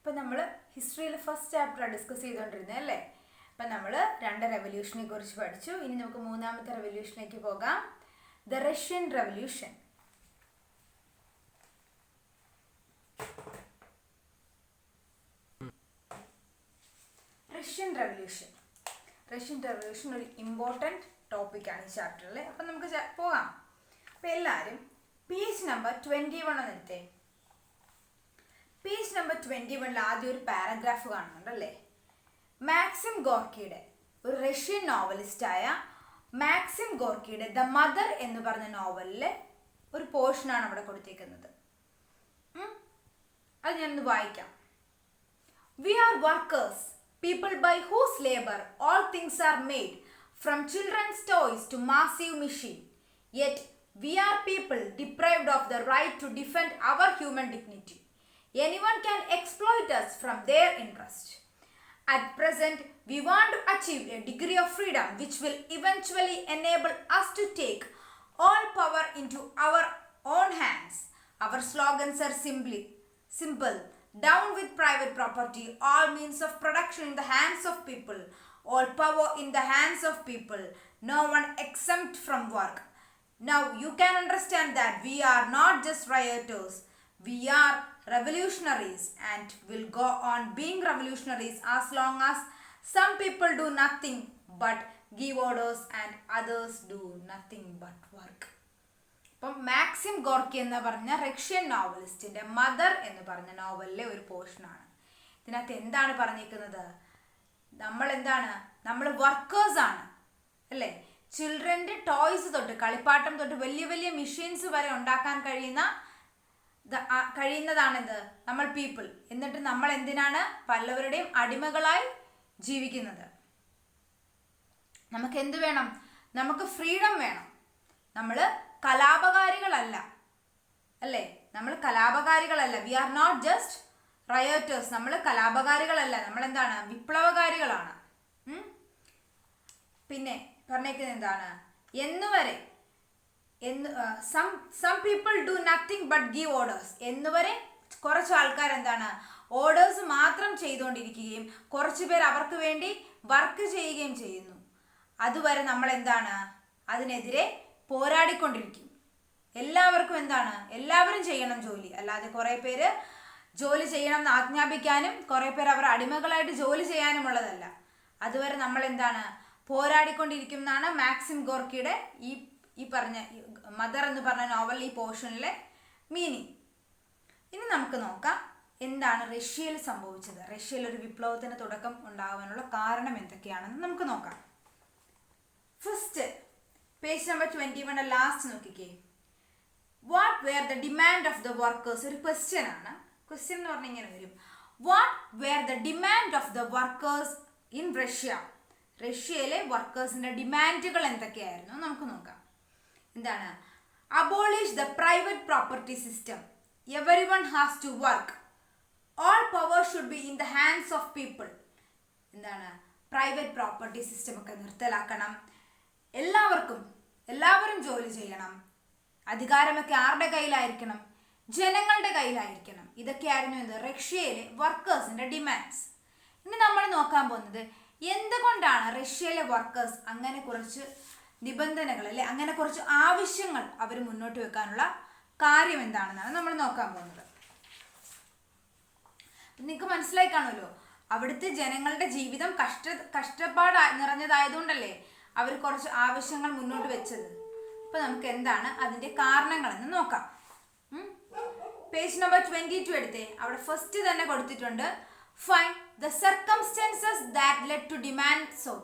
ഇപ്പം നമ്മൾ ഹിസ്റ്ററിയിൽ ഫസ്റ്റ് ചാപ്റ്റർ ഡിസ്കസ് ചെയ്തുകൊണ്ടിരുന്നത് അല്ലേ. അപ്പം നമ്മൾ 2 റെവല്യൂഷനെ കുറിച്ച് പഠിച്ചു. ഇനി നമുക്ക് 3ാമത്തെ റെവല്യൂഷനിലേക്ക് പോകാം. The Russian revolution. Russian revolution ഒരു ഇമ്പോർട്ടൻറ്റ് ടോപ്പിക്കാണ് ഈ ചാപ്റ്ററിൽ. അപ്പം നമുക്ക് പോകാം. അപ്പം എല്ലാവരും പേജ് നമ്പർ 21 എടുത്തേ. പേജ് നമ്പർ 21 ആദ്യം ഒരു പാരഗ്രാഫ് കാണുന്നുണ്ടല്ലേ. മാക്സിം ഗോർക്കിയുടെ, ഒരു റഷ്യൻ നോവലിസ്റ്റായ മാക്സിം ഗോർക്കിയുടെ ദ മദർ എന്ന് പറഞ്ഞ നോവലിലെ ഒരു പോർഷനാണ് അവിടെ കൊടുത്തേക്കുന്നത്. അത് ഞാനൊന്ന് വായിക്കാം. We are workers, people by whose labor all things are made, from children's toys to massive machine. Yet we are people deprived of the right to defend our human dignity. Anyone can exploit us from their interest. At present, we want to achieve a degree of freedom which will eventually enable us to take all power into our own hands. Our slogans are simple. Down with private property, all means of production in the hands of people, all power in the hands of people, no one exempt from work. Now you can understand that we are not just rioters, we are revolutionaries and will go on being revolutionaries as long as some people do nothing but give orders and others do nothing but work. അപ്പം Maxim Gorky എന്ന് പറഞ്ഞ Russian നോവലിസ്റ്റിൻ്റെ mother എന്ന് പറഞ്ഞ നോവലിലെ ഒരു പോർഷനാണ്. ഇതിനകത്ത് എന്താണ് പറഞ്ഞിരിക്കുന്നത്? നമ്മൾ വർക്കേഴ്സാണ് അല്ലേ. ചിൽഡ്രൻ്റെ ടോയ്സ് തൊട്ട്, കളിപ്പാട്ടം തൊട്ട് വലിയ വലിയ മെഷീൻസ് വരെ ഉണ്ടാക്കാൻ കഴിയുന്നതാണിത് നമ്മൾ പീപ്പിൾ. എന്നിട്ട് നമ്മൾ എന്തിനാണ് പലവരുടെയും അടിമകളായി ജീവിക്കുന്നത്? നമുക്ക് എന്ത് വേണം? നമുക്ക് ഫ്രീഡം വേണം. നമ്മൾ കലാപകാരികളല്ല അല്ലേ. നമ്മൾ കലാപകാരികളല്ല. We are not just rioters. നമ്മൾ കലാപകാരികളല്ല. നമ്മൾ എന്താണ്? വിപ്ലവകാരികളാണ്. പിന്നെ പറഞ്ഞേക്കുന്നത് എന്താണ്? എന്നുവരെ some people do nothing but give orders. എന്നുവരെ കുറച്ച് ആൾക്കാർ എന്താണ്? ഓർഡേഴ്സ് മാത്രം ചെയ്തുകൊണ്ടിരിക്കുകയും കുറച്ച് പേർ അവർക്ക് വേണ്ടി വർക്ക് ചെയ്യുകയും ചെയ്യുന്നു. അതുവരെ നമ്മൾ എന്താണ്? അതിനെതിരെ പോരാടിക്കൊണ്ടിരിക്കും. എല്ലാവർക്കും എന്താണ്? എല്ലാവരും ചെയ്യണം ജോലി. അല്ലാതെ കുറേ പേര് ജോലി ചെയ്യണം എന്ന് ആജ്ഞാപിക്കാനും കുറേ പേർ അവർ അടിമകളായിട്ട് ജോലി ചെയ്യാനുമുള്ളതല്ല. അതുവരെ നമ്മൾ എന്താണ്? പോരാടിക്കൊണ്ടിരിക്കും എന്നാണ് മാക്സിം ഗോർക്കിയുടെ ഈ പറഞ്ഞ മദർ എന്ന് പറഞ്ഞ നോവൽ ഈ പോർഷനിലെ മീനിങ്. ഇനി നമുക്ക് നോക്കാം എന്താണ് റഷ്യയിൽ സംഭവിച്ചത്. റഷ്യയിൽ ഒരു വിപ്ലവത്തിന് തുടക്കം ഉണ്ടാകാനുള്ള കാരണം എന്തൊക്കെയാണെന്ന് നമുക്ക് നോക്കാം. ഫസ്റ്റ് പേജ് നമ്പർ 21 ലാസ്റ്റ് നോക്കിക്കേ. What were the demand of the workers. ഒരു ക്വസ്റ്റ്യൻ ആണ്. ക്വസ്റ്റ്യൻ എന്ന് പറഞ്ഞാൽ ഇങ്ങനെ വരും. What were the demand of the workers in Russia. റഷ്യയിലെ വർക്കേഴ്സിന്റെ ഡിമാൻഡുകൾ എന്തൊക്കെയായിരുന്നു നമുക്ക് നോക്കാം. എന്താണ്? Abolish the private property system. Everyone has to work. All power should be in the hands of people. എന്താണ്? പ്രൈവറ്റ് പ്രോപ്പർട്ടി സിസ്റ്റം ഒക്കെ നിർത്തലാക്കണം. എല്ലാവരും ജോലി ചെയ്യണം. അധികാരമൊക്കെ ആരുടെ കയ്യിലായിരിക്കണം? ജനങ്ങളുടെ കയ്യിലായിരിക്കണം. ഇതൊക്കെയായിരുന്നു എന്ത്? റഷ്യയിലെ വർക്കേഴ്സിന്റെ ഡിമാൻഡ്സ്. ഇനി നമ്മൾ നോക്കാൻ പോകുന്നത് എന്തുകൊണ്ടാണ് റഷ്യയിലെ വർക്കേഴ്സ് അങ്ങനെ കുറച്ച് നിബന്ധനകൾ അല്ലെ, അങ്ങനെ കുറച്ച് ആവശ്യങ്ങൾ അവർ മുന്നോട്ട് വെക്കാനുള്ള കാര്യം എന്താണെന്നാണ് നമ്മൾ നോക്കാൻ പോകുന്നത്. നിങ്ങൾക്ക് മനസ്സിലായി കാണുമല്ലോ, അവിടുത്തെ ജനങ്ങളുടെ ജീവിതം കഷ്ടപ്പാട് നിറഞ്ഞതായതുകൊണ്ടല്ലേ അവർ കുറച്ച് ആവശ്യങ്ങൾ മുന്നോട്ട് വെച്ചത്. അപ്പൊ നമുക്ക് എന്താണ് അതിന്റെ കാരണങ്ങളെന്ന് നോക്കാം. പേജ് നമ്പർ 22 എടുത്തേ. അവിടെ ഫസ്റ്റ് തന്നെ കൊടുത്തിട്ടുണ്ട്, find the circumstances that led to demand so.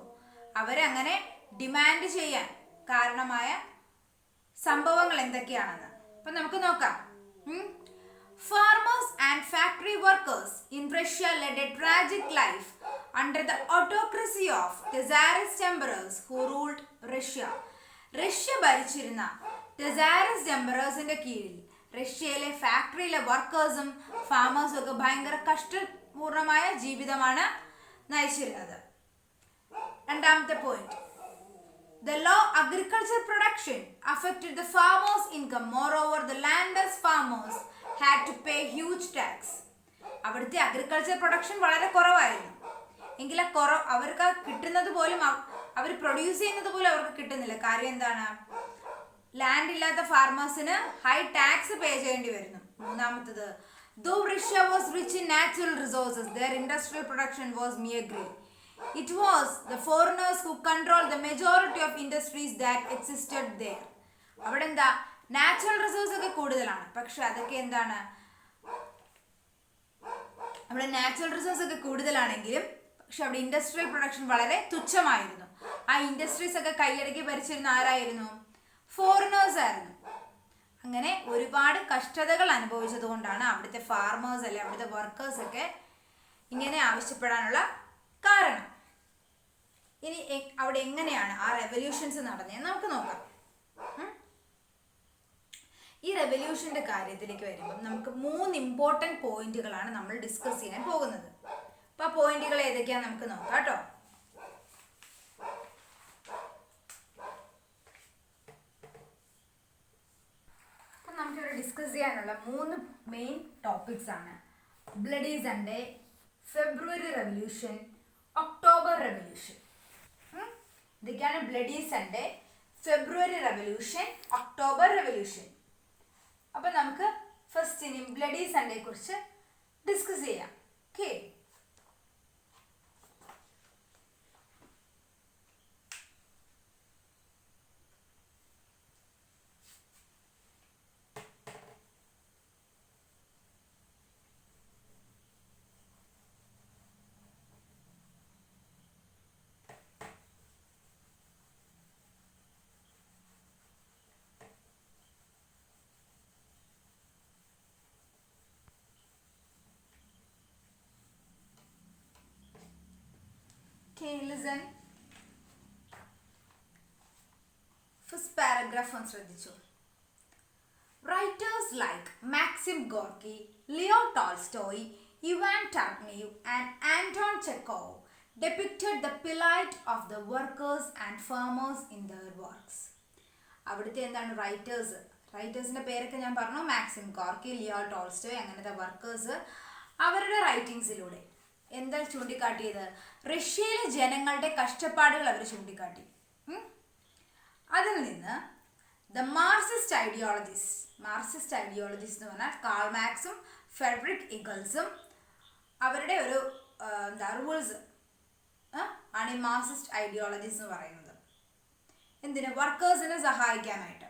അവരങ്ങനെ ഡിമാൻഡ് ചെയ്യാൻ കാരണമായ സംഭവങ്ങൾ എന്തൊക്കെയാണെന്ന് അപ്പൊ നമുക്ക് നോക്കാം. Farmers and factory workers in Russia led a tragic life under the autocracy of the Tsarist emperors who ruled Russia. Russia ഭരിച്ചിരുന്ന ടെസാരിസ്റ്റ് എംപറേഴ്സിന്റെ കീഴിൽ റഷ്യയിലെ ഫാക്ടറിയിലെ വർക്കേഴ്സും ഫാമേഴ്സും ഒക്കെ ഭയങ്കര കഷ്ടപൂർണമായ ജീവിതമാണ് നയിച്ചിരുന്നത്. രണ്ടാമത്തെ point, the low agriculture production affected the farmers' income. Moreover, the landless farmers had to pay huge tax. അവിടുത്തെ agriculture production വളരെ കുറവായിരുന്നു. എങ്കിൽ അവർക്ക് കിട്ടുന്നത് പോലും അവർ പ്രൊഡ്യൂസ് ചെയ്യുന്നത് പോലും അവർക്ക് കിട്ടുന്നില്ല. കാര്യം എന്താണ്? ലാൻഡ് ഇല്ലാത്ത ഫാർമേഴ്സിന് ഹൈ ടാക്സ് പേ ചെയ്യേണ്ടി വരുന്നു. മൂന്നാമത്തത്, though Russia was rich in natural resources, their industrial production was meagre. It was the foreigners who controlled the majority of industries that existed there. അവിടെ എന്താ? നാച്ചുറൽ റിസോഴ്സ് ഒക്കെ കൂടുതലാണ്, പക്ഷെ അതൊക്കെ എന്താണ്? അവിടെ നാച്ചുറൽ റിസോഴ്സ് ഒക്കെ കൂടുതലാണെങ്കിലും പക്ഷെ അവിടെ ഇൻഡസ്ട്രിയൽ പ്രൊഡക്ഷൻ വളരെ തുച്ഛമായിരുന്നു. ആ ഇൻഡസ്ട്രീസ് ഒക്കെ കൈയടക്കി ഭരിച്ചിരുന്ന ആരായിരുന്നു? ഫോറിനേഴ്സ് ആയിരുന്നു. അങ്ങനെ ഒരുപാട് കഷ്ടതകൾ അനുഭവിച്ചത് കൊണ്ടാണ് അവിടുത്തെ ഫാർമേഴ്സ് അല്ലെ അവിടുത്തെ വർക്കേഴ്സ് ഒക്കെ ഇങ്ങനെ ആവശ്യപ്പെടാനുള്ള കാരണം. ഇനി അവിടെ എങ്ങനെയാണ് ആ റെവല്യൂഷൻസ് നടന്നത് നമുക്ക് നോക്കാം. ഈ റെവല്യൂഷന്റെ കാര്യത്തിലേക്ക് വരുമ്പോൾ നമുക്ക് 3 ഇമ്പോർട്ടൻറ്റ് പോയിന്റുകളാണ് നമ്മൾ ഡിസ്കസ് ചെയ്യാൻ പോകുന്നത്. അപ്പോൾ ആ പോയിന്റുകൾ ഏതൊക്കെയാണെന്ന് നമുക്ക് നോക്കാം കേട്ടോ. അപ്പം നമുക്കിവിടെ ഡിസ്കസ് ചെയ്യാനുള്ള 3 മെയിൻ ടോപ്പിക്സ് ആണ്: bloody Sunday, February revolution, October revolution. ഇതൊക്കെയാണ് bloody Sunday, February revolution, October revolution. അപ്പം നമുക്ക് ഫസ്റ്റ് ഇനി ബ്ലഡി സൺഡേയെ കുറിച്ച് ഡിസ്കസ് ചെയ്യാം. Okay, listen. ഫസ്റ്റ് പാരഗ്രാഫ് ഒന്ന് ശ്രദ്ധിച്ചു. Writers like Maxim Gorky, Leo Tolstoy, Ivan Turgenev and Anton Chekhov depicted the plight of the workers and farmers in their works. അവിടുത്തെ എന്താണ് റൈറ്റേഴ്സിൻ്റെ പേരൊക്കെ ഞാൻ പറഞ്ഞു. മാക്സിം ഗോർക്കി, ലിയോ ടോൾസ്റ്റോയ്, അങ്ങനത്തെ workers അവരുടെ റൈറ്റിങ്സിലൂടെ എന്താ ചൂണ്ടിക്കാട്ടിയത്? റഷ്യയിലെ ജനങ്ങളുടെ കഷ്ടപ്പാടുകൾ അവർ ചൂണ്ടിക്കാട്ടി. അതിൽ നിന്ന് മാർക്സിസ്റ്റ് ഐഡിയോളജീസ് എന്ന് പറഞ്ഞാൽ കാൾ മാർക്സും ഫ്രെഡറിക് ഇംഗൽസും അവരുടെ ഒരു റൂൾസ് ആണ് ഈ മാർക്സിസ്റ്റ് ഐഡിയോളജീസ് എന്ന് പറയുന്നത്. എന്തിന്? വർക്കേഴ്സിനെ സഹായിക്കാനായിട്ട്.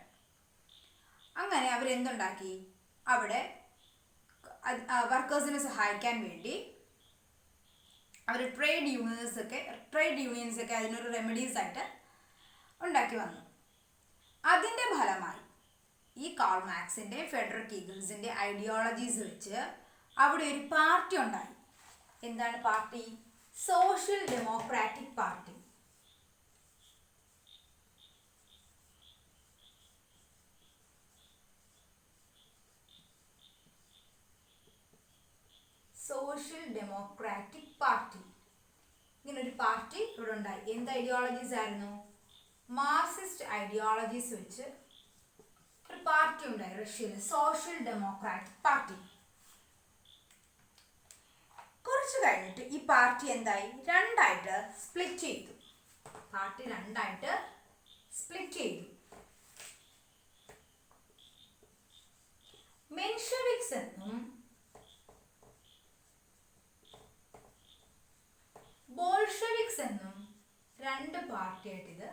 അങ്ങനെ അവരെന്തുണ്ടാക്കി? അവിടെ വർക്കേഴ്സിനെ സഹായിക്കാൻ വേണ്ടി അവർ ട്രേഡ് യൂണിയൻസ് ഒക്കെ അതിനൊരു റെമഡീസ് ആയിട്ട് ഉണ്ടാക്കി വന്നു. അതിൻ്റെ ഫലമായി ഈ കാൾ മാർക്സിൻ്റെ ഫ്രെഡറിക് ഈഗിൾസിൻ്റെ ഐഡിയോളജീസ് വെച്ച് അവിടെ ഒരു പാർട്ടി ഉണ്ടായി. എന്താണ് party? Social democratic party. Social democratic party. ഇങ്ങനൊരു പാർട്ടി ഇവിടെ ഉണ്ടായി. എന്ത് ഐഡിയോളജീസ് ആയിരുന്നു? മാർക്സിസ്റ്റ് ഐഡിയോളജീസ് വെച്ച് ഒരു പാർട്ടി ഉണ്ടായി റഷ്യയിൽ, സോഷ്യൽ ഡെമോക്രാറ്റിക് പാർട്ടി. കുറച്ച് കഴിഞ്ഞിട്ട് ഈ പാർട്ടി എന്തായി? രണ്ടായിട്ട് സ്പ്ലിറ്റ് ചെയ്തു. മെൻഷെവിക്സ് എന്നും ബോൾഷെവിക്സ് എന്നും 2 പാർട്ടിയായിട്ട് ഇത്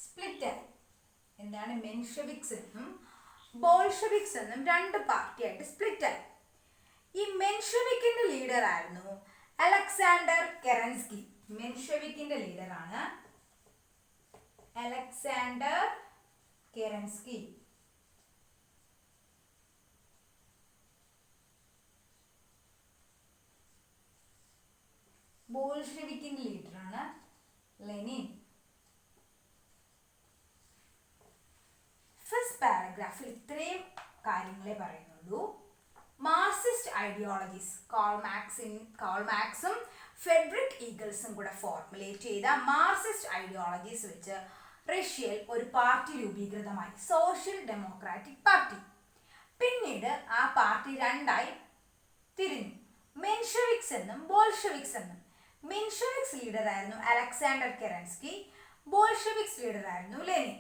സ്പ്ലിറ്റായി. എന്താണ്? മെൻഷെവിക്സ് എന്നും ബോൾഷെവിക്സ് എന്നും 2 പാർട്ടിയായിട്ട് സ്പ്ലിറ്റായി. ഈ മെൻഷെവിക്കിന്റെ ലീഡർ ആയിരുന്നു അലക്സാണ്ടർ കെറൻസ്കി. മെൻഷെവിക്കിന്റെ ലീഡറാണ് അലക്സാണ്ടർ കെറൻസ്കി. ബോൾഷെവിക്കിന്റെ ലീഡറാണ് ലെനിൻ. ഫസ്റ്റ് പാരഗ്രാഫിൽ ഇത്രയും കാര്യങ്ങളെ പറയുന്നുള്ളൂ. മാർക്സിസ്റ്റ് ഐഡിയോളജീസ് കാൾ മാർക്സും ഫ്രെഡറിക് ഈഗിൾസും കൂടെ ഫോർമുലേറ്റ് ചെയ്ത മാർക്സിസ്റ്റ് ഐഡിയോളജീസ് വെച്ച് റഷ്യയിൽ ഒരു പാർട്ടി രൂപീകൃതമായി, സോഷ്യൽ ഡെമോക്രാറ്റിക് പാർട്ടി. പിന്നീട് ആ പാർട്ടി 2ആയി തിരിഞ്ഞു. മെൻഷെവിക്സ് എന്നും ബോൾഷെവിക്സ് എന്നും. മെൻഷെവിക്സ് ലീഡർ ആയിരുന്നു അലക്സാണ്ടർ കെറൻസ്കി, ബോൾഷെവിക്സ് ലീഡർ ആയിരുന്നു ലെനിൻ.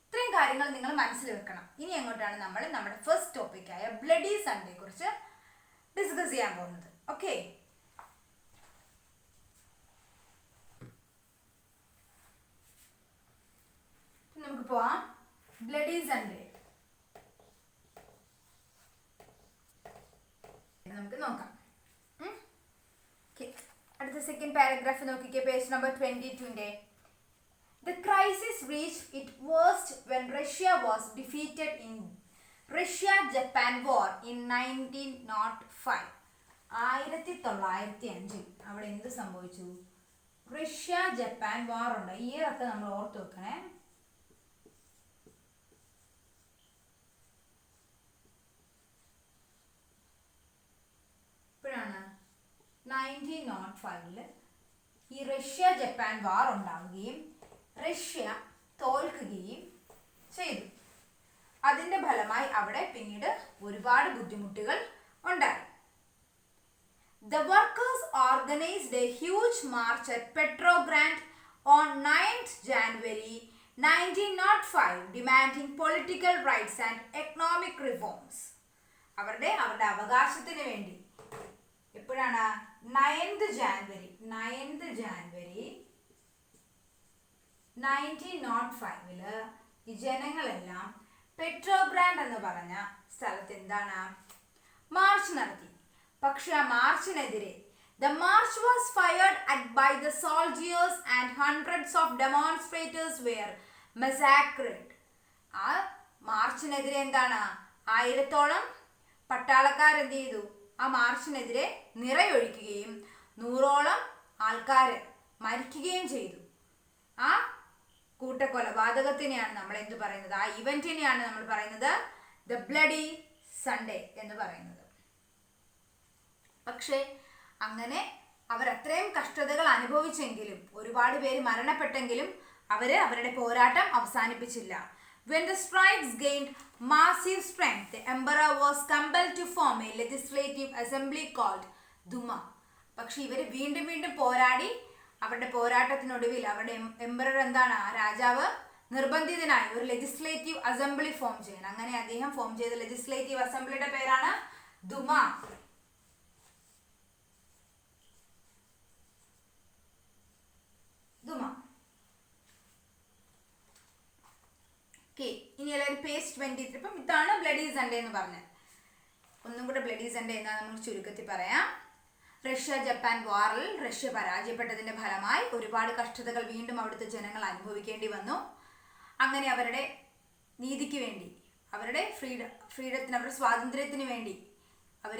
ഇത്രയും കാര്യങ്ങൾ നിങ്ങൾ മനസ്സിൽ വെക്കണം. ഇനി എങ്ങോട്ടാണ് നമ്മൾ നമ്മുടെ ഫസ്റ്റ് ടോപ്പിക്കായ ബ്ലഡി സൺഡേ കുറിച്ച് ഡിസ്കസ് ചെയ്യാൻ പോകുന്നത്. ഓക്കെ, നമുക്ക് പോവാം. ബ്ലഡി സൺഡേ നമുക്ക് നോക്കാം. അടുത്ത സെക്കൻഡ് പാരഗ്രാഫ് നോക്കിക്കേ, page number 22. The crisis reached its worst when Russia was defeated in Russia-Japan War in 1905. 1905 അവിടെ എന്ത് സംഭവിച്ചു? റഷ്യ ജപ്പാൻ വാർ ഉണ്ട്. ഈ ഇയറൊക്കെ നമ്മൾ ഓർത്ത് വെക്കണേ. ഇപ്പോഴാണ് 1905 ഈ റഷ്യ ജപ്പാൻ വാർ ഉണ്ടാവുകയും റഷ്യ തോൽക്കുകയും ചെയ്തു. അതിന്റെ ഫലമായി അവിടെ പിന്നീട് ഒരുപാട് ബുദ്ധിമുട്ടുകൾ ഉണ്ടായി. The workers organized a huge march at Petrograd on 9th January 1905 demanding political rights and economic reforms. അവരുടെ അവകാശത്തിന് വേണ്ടി. എപ്പോഴാണ്? 9th January 1905 ഈ ജനങ്ങളെല്ലാം പെട്രോഗ്രാഡ് എന്ന് പറഞ്ഞ സ്ഥലത്ത് എന്താണ് മാർച്ച് നടത്തി. പക്ഷെ ആ മാർച്ചിനെതിരെ the march was fired at by the soldiers and hundreds of demonstrators were massacred. ആ മാർച്ചിനെതിരെ എന്താണ് 1000ഓളം പട്ടാളക്കാർ എന്ത് ചെയ്തു? ആ മാർച്ചിനെതിരെ നിറയൊഴിക്കുകയും 100ഓളം ആൾക്കാർ മരിക്കുകയും ചെയ്തു. ആ കൂട്ടക്കൊലപാതകത്തിനെയാണ് നമ്മൾ എന്ത് പറയുന്നത്? ആ ഇവന്റിനെയാണ് നമ്മൾ പറയുന്നത് ദ ബ്ലഡി സൺഡേ എന്ന് പറയുന്നത്. പക്ഷേ അങ്ങനെ അവർ അത്രയും കഷ്ടതകൾ അനുഭവിച്ചെങ്കിലും ഒരുപാട് പേര് മരണപ്പെട്ടെങ്കിലും അവരുടെ പോരാട്ടം അവസാനിപ്പിച്ചില്ല. When the strikes gained massive strength, the emperor was compelled to form a legislative assembly called Duma. പക്ഷെ ഇവര് വീണ്ടും പോരാടി. അവരുടെ പോരാട്ടത്തിനൊടുവിൽ അവരുടെ എംപറർ എന്താണ്? ആ രാജാവ് നിർബന്ധിതനായി ഒരു ലെജിസ്ലേറ്റീവ് അസംബ്ലി ഫോം ചെയ്യാൻ. അങ്ങനെ അദ്ദേഹം ഫോം ചെയ്ത ലെജിസ്ലേറ്റീവ് അസംബ്ലിയുടെ പേരാണ് ദുമ. ഇനി എല്ലാവരും പേജ് 23. ഇപ്പം ഇതാണ് ബ്ലഡി സൺഡേ എന്ന് പറഞ്ഞത്. ഒന്നും കൂടെ ബ്ലഡി സൺഡേ എന്താ നമുക്ക് ചുരുക്കത്തിൽ പറയാം. റഷ്യ ജപ്പാൻ വാറിൽ റഷ്യ പരാജയപ്പെട്ടതിന്റെ ഫലമായി ഒരുപാട് കഷ്ടതകൾ വീണ്ടും അവിടുത്തെ ജനങ്ങൾ അനുഭവിക്കേണ്ടി വന്നു. അങ്ങനെ അവരുടെ നീതിക്ക് വേണ്ടി, അവരുടെ ഫ്രീഡത്തിന്, അവരുടെ സ്വാതന്ത്ര്യത്തിന് വേണ്ടി അവർ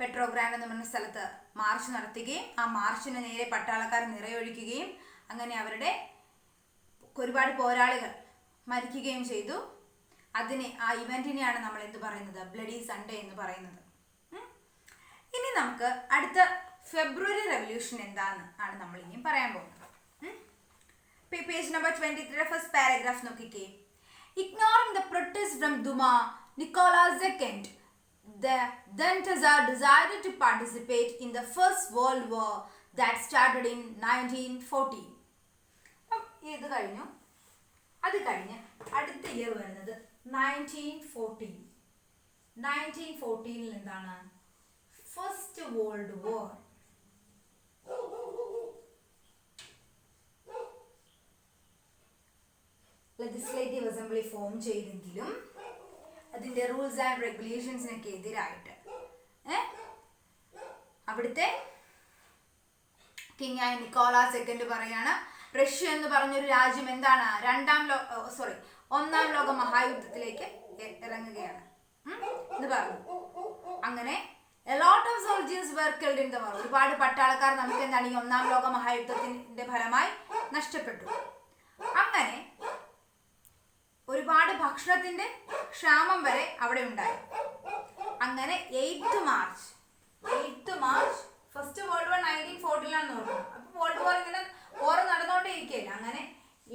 പെട്രോഗ്രാഡ് എന്ന് പറഞ്ഞ സ്ഥലത്ത് മാർച്ച് നടത്തുകയും ആ മാർച്ചിന് നേരെ പട്ടാളക്കാർ നിറയൊഴിക്കുകയും അങ്ങനെ അവരുടെ ഒരുപാട് പോരാളികൾ മരിക്കുകയും ചെയ്തു. ആ ഇവന്റിനെയാണ് നമ്മൾ എന്ത് പറയുന്നത്? ബ്ലഡി സൺഡേ എന്ന് പറയുന്നത്. ഇനി നമുക്ക് അടുത്ത ഫെബ്രുവരി റെവല്യൂഷൻ എന്താന്ന് ആണ് നമ്മൾ ഇനിയും പറയാൻ പോകുന്നത്. പേജ് നമ്പർ 23 ഫസ്റ്റ് പാരഗ്രാഫ് നോക്കിക്കേ. Ignoring the protest from Duma, Nicholas II, the then Tsar, decided to participate in the First World War that started in 1914. ഇത് കഴിഞ്ഞു. അത് കഴിഞ്ഞ് അടുത്ത ഇയർ വരുന്നത് 1914. 1914 എന്താണ്? ഫസ്റ്റ് വേൾഡ് വാർ. ലെജിസ്ലേറ്റീവ് അസംബ്ലി ഫോം ചെയ്തെങ്കിലും അതിന്റെ റൂൾസ് ആൻഡ് റെഗുലേഷൻസിനൊക്കെ എതിരായിട്ട് അവിടുത്തെ കിങ് ആയ നിക്കോളാസ് സെക്കൻഡ് പറയാണ് റഷ്യ എന്ന് പറഞ്ഞൊരു രാജ്യം എന്താണ് ഒന്നാം ലോക മഹായുദ്ധത്തിലേക്ക് ഇറങ്ങുകയാണ് എന്ന് പറഞ്ഞു. അങ്ങനെ a lot of soldiers were killed in the war. ഒരുപാട് പട്ടാളക്കാർ നമുക്ക് എന്താണ് ഈ ഒന്നാം ലോക മഹായുദ്ധത്തിന്റെ ഫലമായി നഷ്ടപ്പെട്ടു. അങ്ങനെ ഒരുപാട് ഭക്ഷണത്തിന്റെ ക്ഷാമം വരെ അവിടെ ഉണ്ടായി. അങ്ങനെ 8th മാർച്ച് ഫസ്റ്റ് വേൾഡ് വാർ 1914 നോക്കണം. അപ്പൊ വേൾഡ് വാർ ഇങ്ങനെ വാർ നടന്നുകൊണ്ടേയിരിക്കുകയില്ല. അങ്ങനെ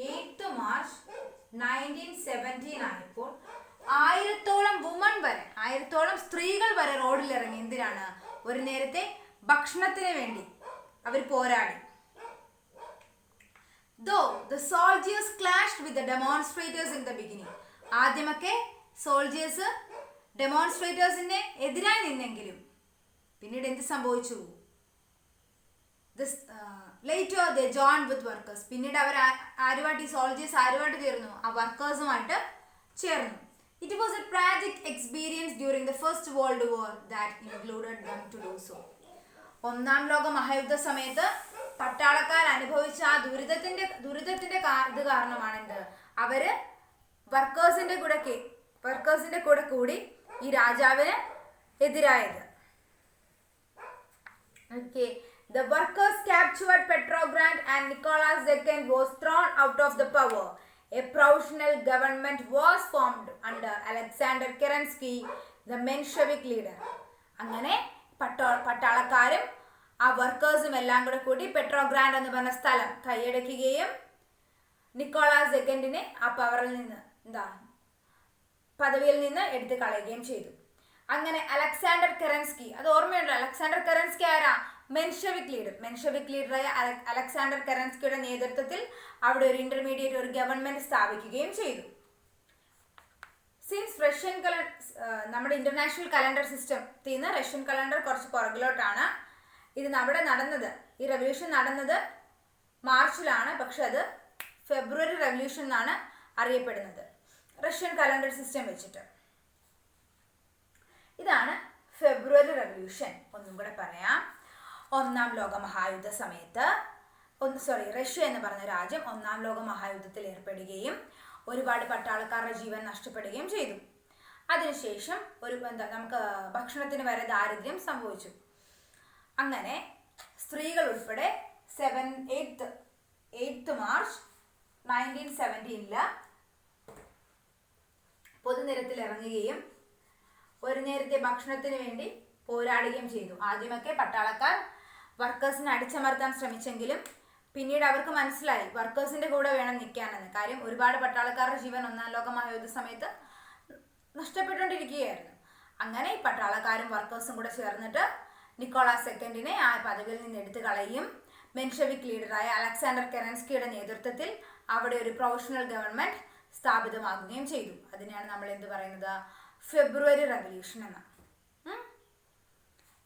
8th മാർച്ച് 1917 ആയപ്പോൾ 1000ഓളം വുമൺ വരെ 1000ഓളം സ്ത്രീകൾ വരെ റോഡിൽ ഇറങ്ങി. എന്തിനാണ്? ഒരു നേരത്തെ ഭക്ഷണത്തിന് വേണ്ടി അവർ പോരാടി. Though the soldiers clashed with the demonstrators in the beginning. ആദ്യമൊക്കെ സോൾജേഴ്സ് ഡെമോൺസ്ട്രേറ്റേഴ്സിന് എതിരായി നിന്നെങ്കിലും പിന്നീട് എന്ത് സംഭവിച്ചു? Later they joined with workers. പിന്നീട് അവർ ആരുമായിട്ട്, ഈ സോൾജേഴ്സ് ആരുമായിട്ട് ചേർന്നു? ആ വർക്കേഴ്സുമായിട്ട് ചേർന്നു. It was a tragic experience during the First World War that included them to do so. ഒന്നാം ലോക മഹായുദ്ധ സമയത്ത് പട്ടാളക്കാർ അനുഭവിച്ച ആ ദുരിതത്തിന്റെ ഇത് കാരണമാണ് എന്ത്? അവര് വർക്കേഴ്സിന്റെ കൂടെ കൂടി ഈ രാജാവിന് എതിരായത്. Okay. The workers captured Petrograd and Nicholas II was thrown out of the power. A provisional government was formed under Alexander Kerensky, the Menshevik leader. അങ്ങനെ പട്ടാളക്കാരും ആ വർക്കേഴ്സും എല്ലാം കൂടി പെട്രോഗ്രാൻഡ് എന്ന് പറഞ്ഞ സ്ഥലം കൈയടക്കുകയും നിക്കോളാസ് സെക്കൻഡിനെ ആ പദവിയിൽ നിന്ന് എടുത്തു കളയുകയും ചെയ്തു. അങ്ങനെ അലക്സാണ്ടർ കെറൻസ്കി, അത് ഓർമ്മയുണ്ടോ? അലക്സാണ്ടർ കെറൻസ്കി ആരാ? മെൻഷെവിക് ലീഡറായ അലക്സാണ്ടർ കെറൻസ്കിയുടെ നേതൃത്വത്തിൽ അവിടെ ഒരു ഇന്റർമീഡിയറ്റ് ഒരു ഗവൺമെന്റ് സ്ഥാപിക്കുകയും ചെയ്തു. സിൻസ് റഷ്യൻ നമ്മുടെ ഇന്റർനാഷണൽ കലണ്ടർ സിസ്റ്റത്തിൽ നിന്ന് റഷ്യൻ കലണ്ടർ കുറച്ച് പുറകിലോട്ടാണ്. ഇത് അവിടെ നടന്നത്, ഈ റെവല്യൂഷൻ നടന്നത് മാർച്ചിലാണ്, പക്ഷെ അത് ഫെബ്രുവരി റെവല്യൂഷൻ എന്നാണ് അറിയപ്പെടുന്നത് റഷ്യൻ കലണ്ടർ സിസ്റ്റം വെച്ചിട്ട്. ഇതാണ് ഫെബ്രുവരി റെവല്യൂഷൻ. ഒന്നും കൂടെ പറയാം. ഒന്നാം ലോക മഹായുദ്ധ സമയത്ത് റഷ്യ എന്ന് പറഞ്ഞ രാജ്യം ഒന്നാം ലോക മഹായുദ്ധത്തിൽ ഏർപ്പെടുകയും ഒരുപാട് പട്ടാളക്കാരുടെ ജീവൻ നഷ്ടപ്പെടുകയും ചെയ്തു. അതിനുശേഷം നമുക്ക് ഭക്ഷണത്തിന് വരെ ദാരിദ്ര്യം സംഭവിച്ചു. അങ്ങനെ സ്ത്രീകൾ ഉൾപ്പെടെ 8th മാർച്ച് 1917 പൊതുനിരത്തിൽ ഇറങ്ങുകയും ഒരു നേരത്തെ ഭക്ഷണത്തിന് വേണ്ടി പോരാടുകയും ചെയ്തു. ആദ്യമൊക്കെ പട്ടാളക്കാർ വർക്കേഴ്സിനെ അടിച്ചമർത്താൻ ശ്രമിച്ചെങ്കിലും പിന്നീട് അവർക്ക് മനസ്സിലായി വർക്കേഴ്സിന്റെ കൂടെ വേണം നിൽക്കാനെന്ന്. കാര്യം ഒരുപാട് പട്ടാളക്കാരുടെ ജീവൻ ഒന്നാം ലോക മഹായുദ്ധ സമയത്ത് നഷ്ടപ്പെട്ടുകൊണ്ടിരിക്കുകയായിരുന്നു. അങ്ങനെ ഈ പട്ടാളക്കാരും വർക്കേഴ്സും കൂടെ ചേർന്നിട്ട് നിക്കോളാസ് സെക്കൻഡിനെ ആ പദവിയിൽ നിന്ന് എടുത്തു കളയും. മെൻഷെവിക് ലീഡറായ അലക്സാണ്ടർ കെറൻസ്കിയുടെ നേതൃത്വത്തിൽ അവിടെ ഒരു പ്രൊവിഷണൽ ഗവൺമെന്റ് സ്ഥാപിതമാകുകയും ചെയ്തു. അതിനെയാണ് നമ്മൾ എന്ത് പറയുന്നത്? ഫെബ്രുവരി റെവല്യൂഷൻ എന്ന്.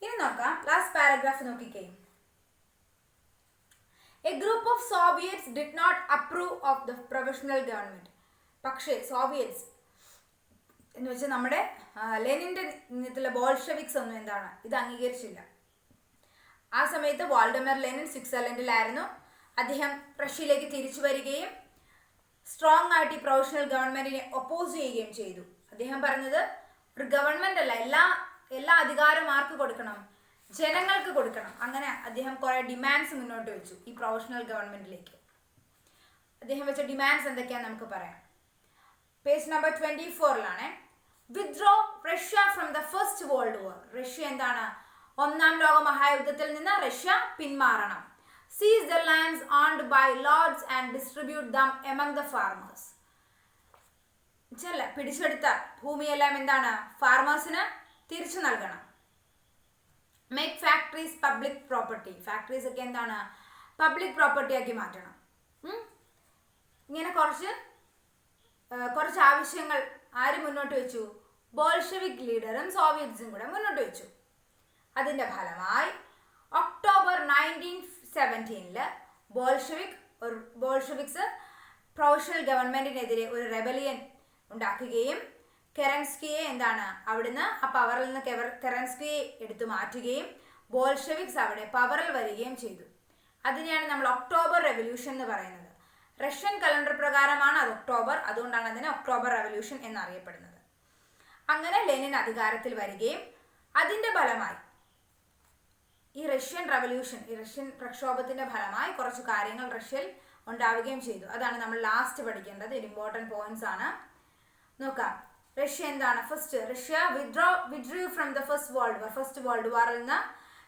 ഇനി നോക്കാം, ലാസ്റ്റ് പാരഗ്രാഫ് നോക്കിക്കേ. A group of Soviets did not approve of the provisional government. പക്ഷേ സോവിയറ്റ്സ് എന്ന് വെച്ചാൽ നമ്മുടെ ലെനിന്റെ നേതൃത്വത്തിലുള്ള ബോൾഷെവിക്സ് ഒന്നും ഇത് അംഗീകരിച്ചില്ല. ആ സമയത്ത് വാൾഡമർ ലെനിൻ സ്വിറ്റ്സർലൻഡിലായിരുന്നു. അദ്ദേഹം റഷ്യയിലേക്ക് തിരിച്ചു വരികയും സ്ട്രോങ് ആയിട്ട് ഈ പ്രൊവിഷണൽ ഗവൺമെന്റിനെ ഒപ്പോസ് ചെയ്യുകയും ചെയ്തു. അദ്ദേഹം പറഞ്ഞത് ഒരു ഗവൺമെന്റ് അല്ല, എല്ലാ അധികാരവും ആർക്ക് കൊടുക്കണം? ജനങ്ങൾക്ക് കൊടുക്കണം. അങ്ങനെ അദ്ദേഹം കുറെ ഡിമാൻഡ്സ് മുന്നോട്ട് വെച്ചു ഈ പ്രൊവിഷണൽ ഗവൺമെന്റിലേക്ക്. അദ്ദേഹം വെച്ച ഡിമാൻഡ്സ് എന്തൊക്കെയാണെന്ന് നമുക്ക് പറയാം. Page number 24 withdraw Russia from the first world war. Russia ഒന്നാം ലോക മഹായുദ്ധത്തിൽ നിന്ന് റഷ്യ പിന്മാറണം. Seize the lands owned by lords and distribute them among the farmers. പിടിച്ചെടുത്ത ഭൂമിയെല്ലാം ഫാർമേഴ്സിന് തിരിച്ചു നൽകണം. Make factories public property. Factories ഒക്കെ പബ്ലിക് പ്രോപ്പർട്ടി ആക്കി മാറ്റണം. ഇങ്ങനെ കുറച്ച് ആവശ്യങ്ങൾ ആര് മുന്നോട്ട് വെച്ചു? ബോൾഷെവിക് ലീഡറും സോവിയറ്റ്സും കൂടെ മുന്നോട്ട് വെച്ചു. അതിന്റെ ഫലമായി ഒക്ടോബർ 1917 ബോൾഷെവിക്സ് പ്രൊവിഷണൽ ഗവൺമെന്റിനെതിരെ ഒരു റെബലിയൻ ഉണ്ടാക്കുകയും കെറൻസ്കിയെ അവിടുന്ന് ആ പവറിൽ നിന്ന് കെറൻസ്കിയെ എടുത്തു മാറ്റുകയും ബോൾഷെവിക്സ് അവിടെ പവറിൽ വരികയും ചെയ്തു. അതിനെയാണ് നമ്മൾ ഒക്ടോബർ റെവല്യൂഷൻ എന്ന് പറയുന്നത്. റഷ്യൻ കലണ്ടർ പ്രകാരമാണ് അത് ഒക്ടോബർ, അതുകൊണ്ടാണ് അതിനെ ഒക്ടോബർ റെവല്യൂഷൻ എന്നറിയപ്പെടുന്നത്. അങ്ങനെ ലെനിൻ അധികാരത്തിൽ വരികയും അതിന്റെ ഫലമായി ഈ റഷ്യൻ പ്രക്ഷോഭത്തിന്റെ ഫലമായി കുറച്ച് കാര്യങ്ങൾ റഷ്യയിൽ ഉണ്ടാവുകയും ചെയ്തു. അതാണ് നമ്മൾ ലാസ്റ്റ് പഠിക്കേണ്ടത്. ഇമ്പോർട്ടൻറ്റ് പോയിന്റ്സ് ആണ്. നോക്കാം. Russia first Russia withdrew from the first world വാറിൽ നിന്ന്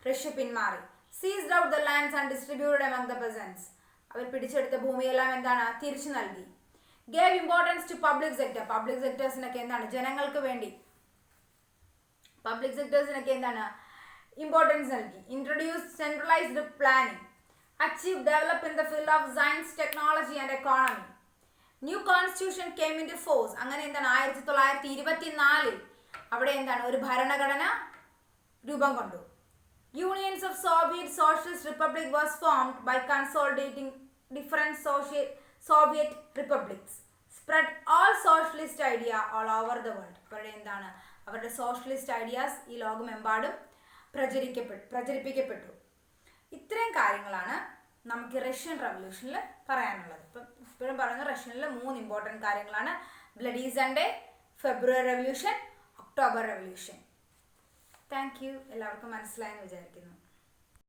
റഷ്യ പിന്മാറി. Seized out the lands and distributed among the peasants. അവർ പിടിച്ചെടുത്ത ഭൂമിയെല്ലാം തിരിച്ചു നൽകി. ഗേവ് ഇമ്പോർട്ടൻസ് ടു പബ്ലിക് സെക്ടേഴ്സിനൊക്കെ ജനങ്ങൾക്ക് വേണ്ടി പബ്ലിക് സെക്ടേഴ്സിനൊക്കെ ഇമ്പോർട്ടൻസ് നൽകി. Introduce centralised planning. Achieve develop in the field of science, technology and economy. New constitution came in to force. അങ്ങനെ എന്താണ് 1924 അവിടെ എന്താണ് ഒരു ഭരണഘടന രൂപം കൊണ്ടു. Unions of Soviet socialist republic was formed by consolidating different Soviet republics. Spread all socialist idea all over the world. അവരുടെ എന്താണ് അവരുടെ സോഷ്യലിസ്റ്റ് ഐഡിയാസ് ഈ ലോകമെമ്പാടും പ്രചരിപ്പിക്കപ്പെട്ടു. ഇത്രയും കാര്യങ്ങളാണ് നമുക്ക് റഷ്യൻ റവല്യൂഷനിൽ പറയാനുള്ളത്. ഇപ്പം ഇപ്പോഴും പറയുന്ന റഷ്യനിൽ 3 ഇമ്പോർട്ടൻറ്റ് കാര്യങ്ങളാണ്: bloody Sunday, February revolution, October revolution. Thank you. എല്ലാവർക്കും മനസ്സിലായെന്ന് വിചാരിക്കുന്നു.